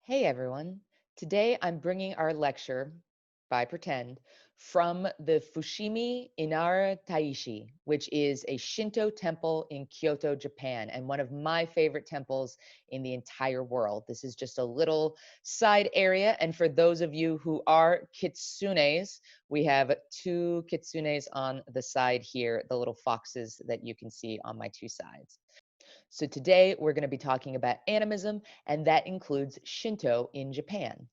Hey everyone. Today I'm bringing our lecture, by pretend, from the Fushimi Inara Taishi, which is a Shinto temple in Kyoto, Japan, and one of my favorite temples in the entire world. This is just a little side area, and for those of you who are kitsunes, we have two kitsunes on the side here, the little foxes that you can see on my two sides. So today we're going to be talking about animism, and that includes Shinto in Japan.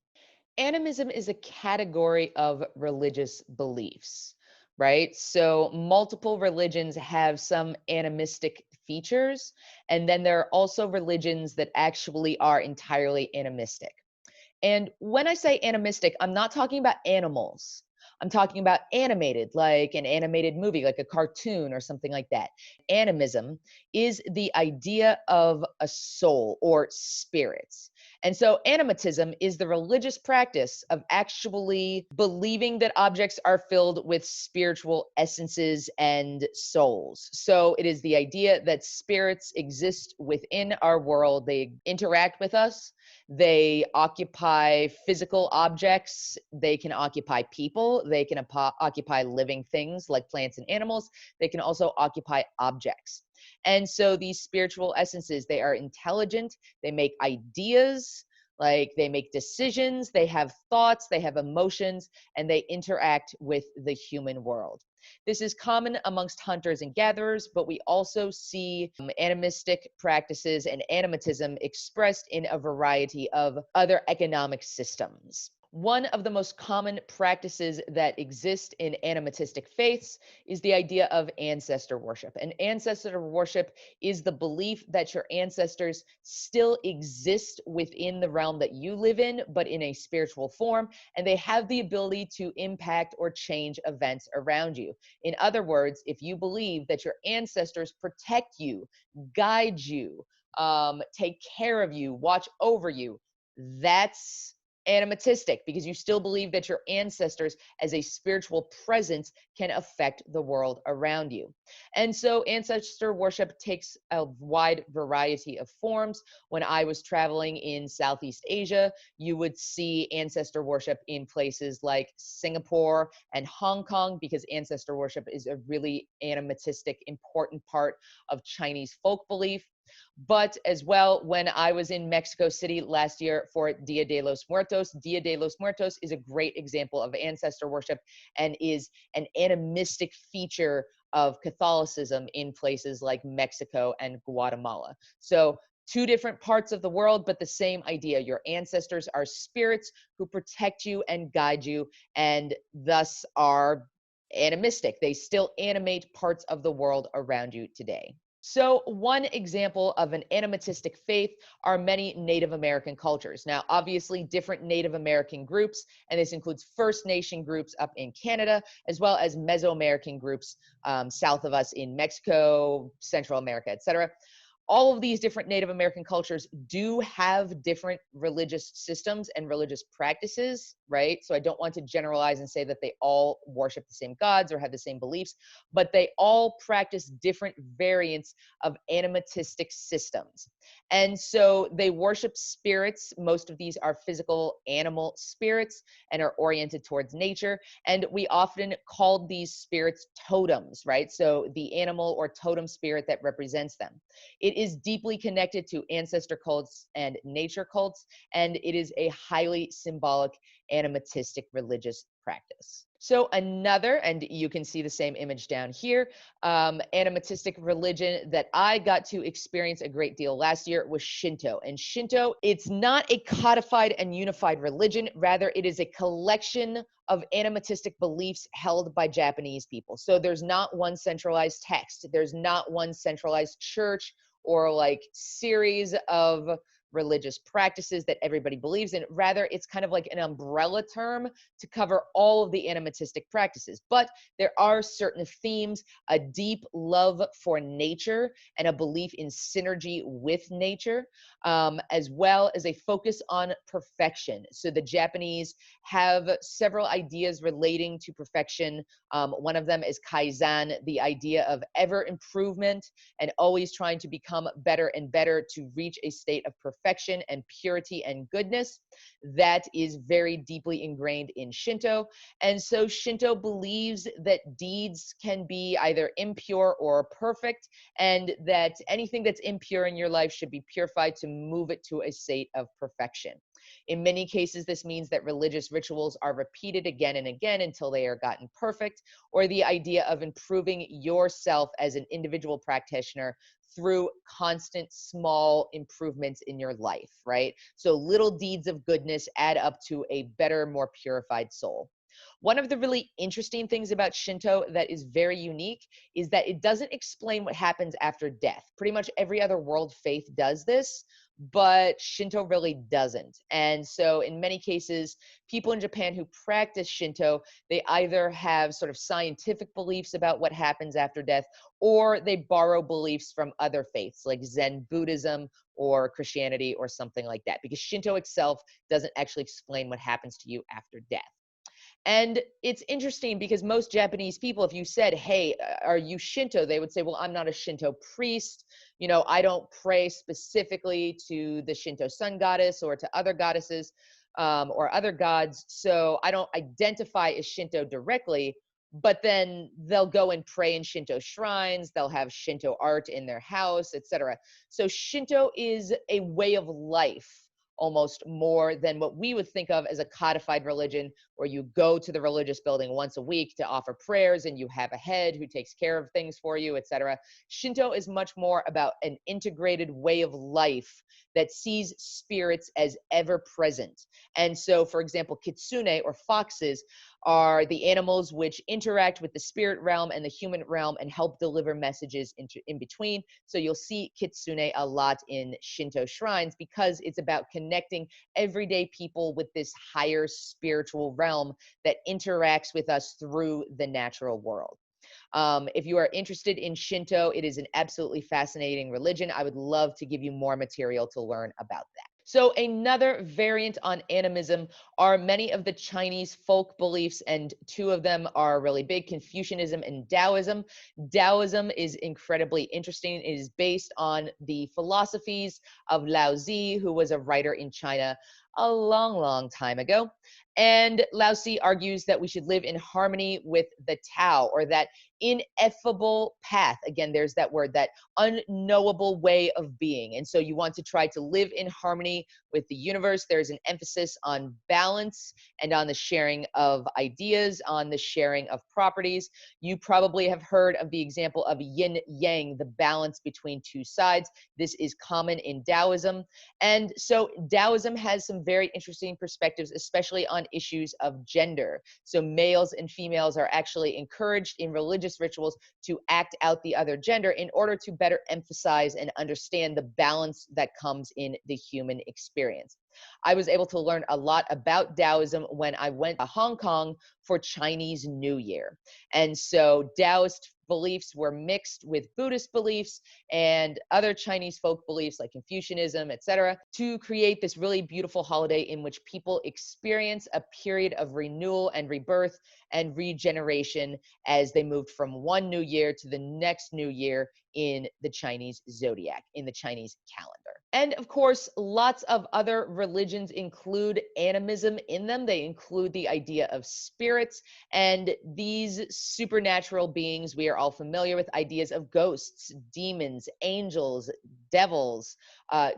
Animism is a category of religious beliefs, right? So multiple religions have some animistic features, and then there are also religions that actually are entirely animistic. And when I say animistic, I'm not talking about animals. I'm talking about animated, like an animated movie, like a cartoon or something like that. Animism is the idea of a soul or spirits. And so, animatism is the religious practice of actually believing that objects are filled with spiritual essences and souls. So, it is the idea that spirits exist within our world, they interact with us, they occupy physical objects, they can occupy people, they can occupy living things like plants and animals, they can also occupy objects. And so these spiritual essences, they are intelligent, they make ideas, like they make decisions, they have thoughts, they have emotions, and they interact with the human world. This is common amongst hunters and gatherers, but we also see animistic practices and animism expressed in a variety of other economic systems. One of the most common practices that exist in animistic faiths is the idea of ancestor worship. And ancestor worship is the belief that your ancestors still exist within the realm that you live in, but in a spiritual form, and they have the ability to impact or change events around you. In other words, if you believe that your ancestors protect you, guide you, take care of you, watch over you, that's animistic because you still believe that your ancestors as a spiritual presence can affect the world around you. And so ancestor worship takes a wide variety of forms. When I was traveling in Southeast Asia, you would see ancestor worship in places like Singapore and Hong Kong because ancestor worship is a really animistic, important part of Chinese folk belief. But as well, when I was in Mexico City last year for Dia de los Muertos, Dia de los Muertos is a great example of ancestor worship and is an animistic feature of Catholicism in places like Mexico and Guatemala. So two different parts of the world, but the same idea. Your ancestors are spirits who protect you and guide you, and thus are animistic. They still animate parts of the world around you today. So, one example of an animistic faith are many Native American cultures. Now, obviously, different Native American groups, and this includes First Nation groups up in Canada, as well as Mesoamerican groups south of us in Mexico, Central America, etc. All of these different Native American cultures do have different religious systems and religious practices, right? So I don't want to generalize and say that they all worship the same gods or have the same beliefs, but they all practice different variants of animistic systems. And so they worship spirits. Most of these are physical animal spirits and are oriented towards nature. And we often call these spirits totems, right? So the animal or totem spirit that represents them. It is deeply connected to ancestor cults and nature cults, and it is a highly symbolic animistic religious practice. So another, and you can see the same image down here, animistic religion that I got to experience a great deal last year was Shinto. And Shinto, it's not a codified and unified religion, rather it is a collection of animistic beliefs held by Japanese people. So there's not one centralized text, there's not one centralized church or like series of religious practices that everybody believes in. Rather, it's kind of like an umbrella term to cover all of the animistic practices. But there are certain themes, a deep love for nature and a belief in synergy with nature, as well as a focus on perfection. So the Japanese have several ideas relating to perfection. One of them is kaizen, the idea of ever improvement and always trying to become better and better to reach a state of perfection. perfection and purity and goodness. That is very deeply ingrained in Shinto. And so Shinto believes that deeds can be either impure or perfect, and that anything that's impure in your life should be purified to move it to a state of perfection. In many cases, this means that religious rituals are repeated again and again until they are gotten perfect, or the idea of improving yourself as an individual practitioner through constant small improvements in your life, right? So little deeds of goodness add up to a better, more purified soul. One of the really interesting things about Shinto that is very unique is that it doesn't explain what happens after death. Pretty much every other world faith does this, but Shinto really doesn't. And so in many cases, people in Japan who practice Shinto, they either have sort of scientific beliefs about what happens after death, or they borrow beliefs from other faiths like Zen Buddhism or Christianity or something like that, because Shinto itself doesn't actually explain what happens to you after death. And it's interesting because most Japanese people, if you said, hey, are you Shinto? They would say, well, I'm not a Shinto priest. You know, I don't pray specifically to the Shinto sun goddess or to other goddesses or other gods. So I don't identify as Shinto directly, but then they'll go and pray in Shinto shrines. They'll have Shinto art in their house, etc. So Shinto is a way of life almost more than what we would think of as a codified religion, where you go to the religious building once a week to offer prayers and you have a head who takes care of things for you, etc. Shinto is much more about an integrated way of life that sees spirits as ever present. And so, for example, kitsune or foxes are the animals which interact with the spirit realm and the human realm and help deliver messages in between. So you'll see kitsune a lot in Shinto shrines because it's about connecting everyday people with this higher spiritual realm that interacts with us through the natural world. If you are interested in Shinto, it is an absolutely fascinating religion. I would love to give you more material to learn about that. So another variant on animism are many of the Chinese folk beliefs, and two of them are really big: Confucianism and Taoism. Taoism is incredibly interesting. It is based on the philosophies of Lao Tzu, who was a writer in China a long, long time ago. And Lao Tzu argues that we should live in harmony with the Tao, or that ineffable path. Again, there's that word, that unknowable way of being. And so you want to try to live in harmony with the universe. There's an emphasis on balance and on the sharing of ideas, on the sharing of properties. You probably have heard of the example of yin yang, the balance between two sides. This is common in Taoism. And so Taoism has some very interesting perspectives, especially on issues of gender. So males and females are actually encouraged in religious rituals to act out the other gender in order to better emphasize and understand the balance that comes in the human experience. I was able to learn a lot about Taoism when I went to Hong Kong for Chinese New Year. And so Taoist beliefs were mixed with Buddhist beliefs and other Chinese folk beliefs like Confucianism, etc., to create this really beautiful holiday in which people experience a period of renewal and rebirth and regeneration as they moved from one new year to the next new year in the Chinese zodiac, in the Chinese calendar. And of course, lots of other religions include animism in them. They include the idea of spirits and these supernatural beings. We are all familiar with ideas of ghosts, demons, angels, devils,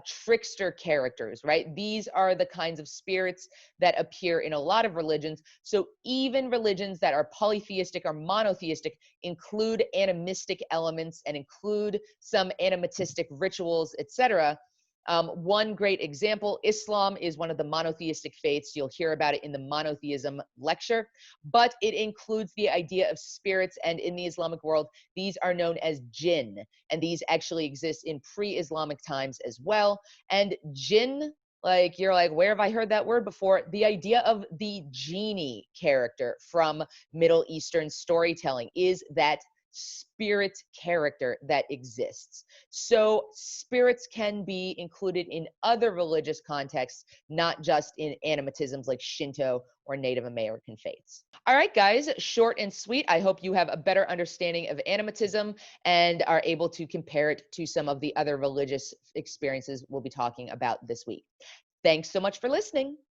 trickster characters, right? These are the kinds of spirits that appear in a lot of religions. So even religions that are polytheistic or monotheistic include animistic elements and include some animitistic rituals, etc. One great example, Islam is one of the monotheistic faiths. You'll hear about it in the monotheism lecture, but it includes the idea of spirits. And in the Islamic world, these are known as jinn. And these actually exist in pre-Islamic times as well. And jinn, like, you're like, where have I heard that word before? The idea of the genie character from Middle Eastern storytelling is that spirit character that exists. So spirits can be included in other religious contexts, not just in animatisms like Shinto or Native American faiths. All right, guys, short and sweet. I hope you have a better understanding of animatism and are able to compare it to some of the other religious experiences we'll be talking about this week. Thanks so much for listening.